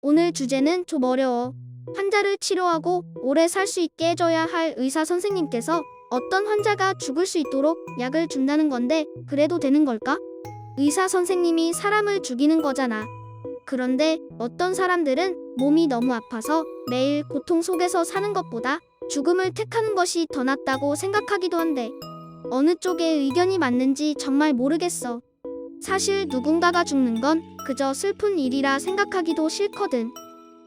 오늘 주제는 좀 어려워. 환자를 치료하고 오래 살 수 있게 해줘야 할 의사 선생님께서 어떤 환자가 죽을 수 있도록 약을 준다는 건데 그래도 되는 걸까? 의사 선생님이 사람을 죽이는 거잖아. 그런데 어떤 사람들은 몸이 너무 아파서 매일 고통 속에서 사는 것보다 죽음을 택하는 것이 더 낫다고 생각하기도 한데 어느 쪽의 의견이 맞는지 정말 모르겠어. 사실 누군가가 죽는 건 그저 슬픈 일이라 생각하기도 싫거든.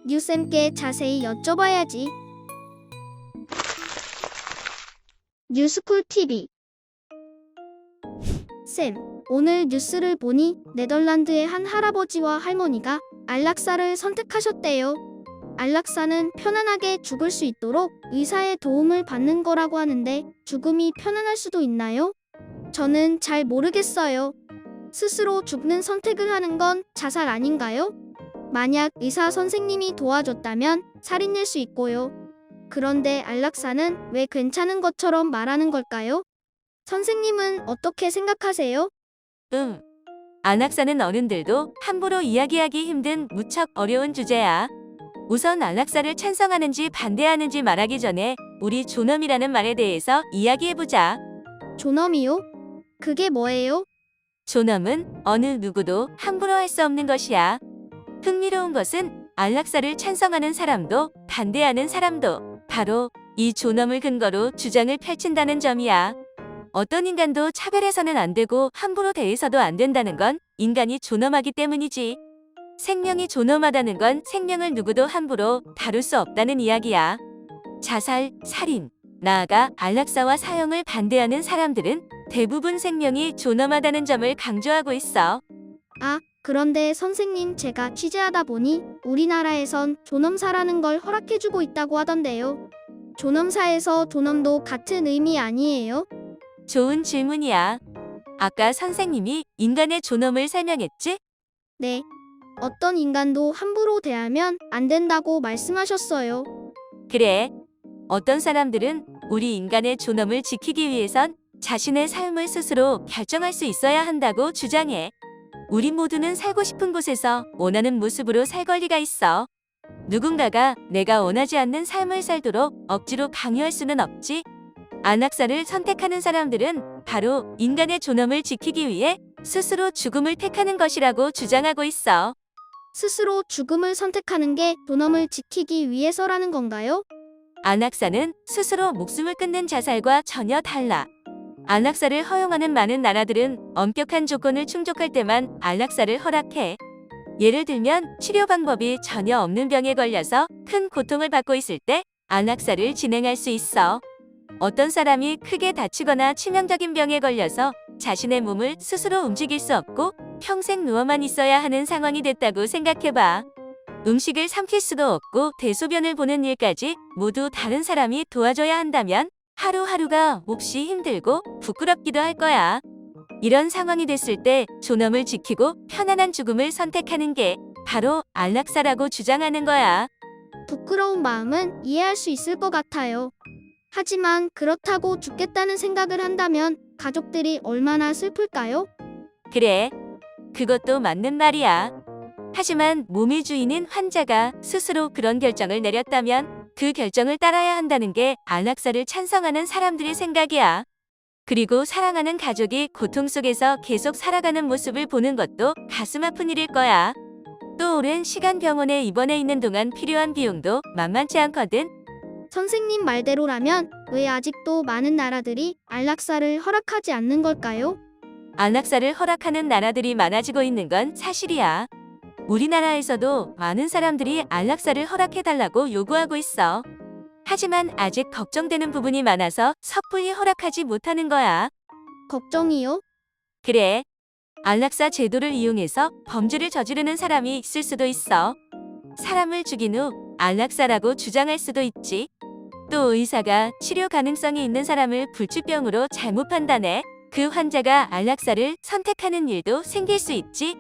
뉴쌤께 자세히 여쭤봐야지. 뉴스쿨 TV. 쌤, 오늘 뉴스를 보니 네덜란드의 한 할아버지와 할머니가 안락사를 선택하셨대요. 안락사는 편안하게 죽을 수 있도록 의사의 도움을 받는 거라고 하는데 죽음이 편안할 수도 있나요? 저는 잘 모르겠어요. 스스로 죽는 선택을 하는 건 자살 아닌가요? 만약 의사 선생님이 도와줬다면 살인일 수 있고요. 그런데 안락사는 왜 괜찮은 것처럼 말하는 걸까요? 선생님은 어떻게 생각하세요? 안락사는 어른들도 함부로 이야기하기 힘든 무척 어려운 주제야. 우선 안락사를 찬성하는지 반대하는지 말하기 전에 우리 존엄이라는 말에 대해서 이야기해보자. 존엄이요? 그게 뭐예요? 존엄은 어느 누구도 함부로 할 수 없는 것이야. 흥미로운 것은 안락사를 찬성하는 사람도 반대하는 사람도 바로 이 존엄을 근거로 주장을 펼친다는 점이야. 어떤 인간도 차별해서는 안 되고 함부로 대해서도 안 된다는 건 인간이 존엄하기 때문이지. 생명이 존엄하다는 건 생명을 누구도 함부로 다룰 수 없다는 이야기야. 자살, 살인, 나아가 안락사와 사형을 반대하는 사람들은 대부분 생명이 존엄하다는 점을 강조하고 있어. 그런데 선생님, 제가 취재하다 보니 우리나라에선 존엄사라는 걸 허락해주고 있다고 하던데요. 존엄사에서 존엄도 같은 의미 아니에요? 좋은 질문이야. 아까 선생님이 인간의 존엄을 설명했지? 네. 어떤 인간도 함부로 대하면 안 된다고 말씀하셨어요. 그래. 어떤 사람들은 우리 인간의 존엄을 지키기 위해선 자신의 삶을 스스로 결정할 수 있어야 한다고 주장해. 우리 모두는 살고 싶은 곳에서 원하는 모습으로 살 권리가 있어. 누군가가 내가 원하지 않는 삶을 살도록 억지로 강요할 수는 없지. 안락사를 선택하는 사람들은 바로 인간의 존엄을 지키기 위해 스스로 죽음을 택하는 것이라고 주장하고 있어. 스스로 죽음을 선택하는 게 존엄을 지키기 위해서라는 건가요? 안락사는 스스로 목숨을 끊는 자살과 전혀 달라. 안락사를 허용하는 많은 나라들은 엄격한 조건을 충족할 때만 안락사를 허락해. 예를 들면 치료 방법이 전혀 없는 병에 걸려서 큰 고통을 받고 있을 때 안락사를 진행할 수 있어. 어떤 사람이 크게 다치거나 치명적인 병에 걸려서 자신의 몸을 스스로 움직일 수 없고 평생 누워만 있어야 하는 상황이 됐다고 생각해봐. 음식을 삼킬 수도 없고 대소변을 보는 일까지 모두 다른 사람이 도와줘야 한다면 하루하루가 몹시 힘들고 부끄럽기도 할 거야. 이런 상황이 됐을 때 존엄을 지키고 편안한 죽음을 선택하는 게 바로 안락사라고 주장하는 거야. 부끄러운 마음은 이해할 수 있을 것 같아요. 하지만 그렇다고 죽겠다는 생각을 한다면 가족들이 얼마나 슬플까요? 그래, 그것도 맞는 말이야. 하지만 몸의 주인인 환자가 스스로 그런 결정을 내렸다면 그 결정을 따라야 한다는 게 안락사를 찬성하는 사람들의 생각이야. 그리고 사랑하는 가족이 고통 속에서 계속 살아가는 모습을 보는 것도 가슴 아픈 일일 거야. 또 오랜 시간 병원에 입원해 있는 동안 필요한 비용도 만만치 않거든. 선생님 말대로라면 왜 아직도 많은 나라들이 안락사를 허락하지 않는 걸까요? 안락사를 허락하는 나라들이 많아지고 있는 건 사실이야. 우리나라에서도 많은 사람들이 안락사를 허락해달라고 요구하고 있어. 하지만 아직 걱정되는 부분이 많아서 섣불리 허락하지 못하는 거야. 걱정이요? 그래. 안락사 제도를 이용해서 범죄를 저지르는 사람이 있을 수도 있어. 사람을 죽인 후 안락사라고 주장할 수도 있지. 또 의사가 치료 가능성이 있는 사람을 불치병으로 잘못 판단해 그 환자가 안락사를 선택하는 일도 생길 수 있지.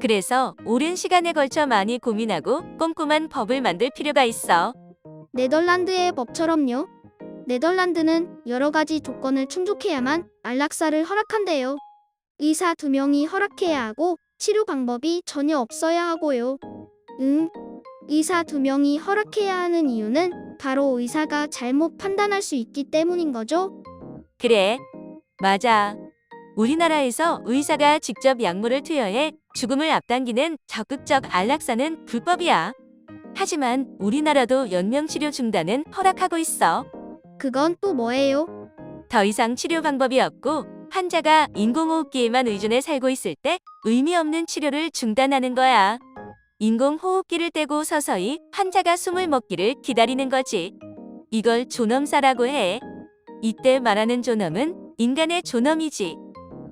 그래서 오랜 시간에 걸쳐 많이 고민하고 꼼꼼한 법을 만들 필요가 있어. 네덜란드의 법처럼요? 네덜란드는 여러 가지 조건을 충족해야만 안락사를 허락한대요. 의사 2명이 허락해야 하고 치료 방법이 전혀 없어야 하고요. 의사 2명이 허락해야 하는 이유는 바로 의사가 잘못 판단할 수 있기 때문인 거죠? 그래, 맞아. 우리나라에서 의사가 직접 약물을 투여해 죽음을 앞당기는 적극적 안락사는 불법이야. 하지만 우리나라도 연명치료 중단은 허락하고 있어. 그건 또 뭐예요? 더 이상 치료 방법이 없고 환자가 인공호흡기에만 의존해 살고 있을 때 의미 없는 치료를 중단하는 거야. 인공호흡기를 떼고 서서히 환자가 숨을 먹기를 기다리는 거지. 이걸 존엄사라고 해. 이때 말하는 존엄은 인간의 존엄이지.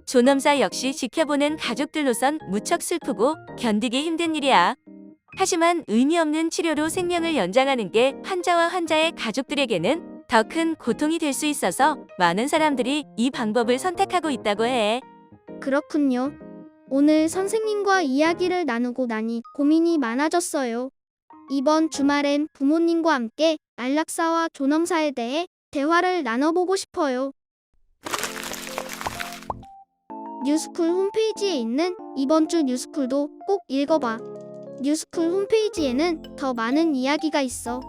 존엄사 역시 지켜보는 가족들로선 무척 슬프고 견디기 힘든 일이야. 하지만 의미 없는 치료로 생명을 연장하는 게 환자와 환자의 가족들에게는 더 큰 고통이 될 수 있어서 많은 사람들이 이 방법을 선택하고 있다고 해. 그렇군요. 오늘 선생님과 이야기를 나누고 나니 고민이 많아졌어요. 이번 주말엔 부모님과 함께 안락사와 존엄사에 대해 대화를 나눠보고 싶어요. 뉴스쿨 홈페이지에 있는 이번 주 뉴스쿨도 꼭 읽어봐. 뉴스쿨 홈페이지에는 더 많은 이야기가 있어.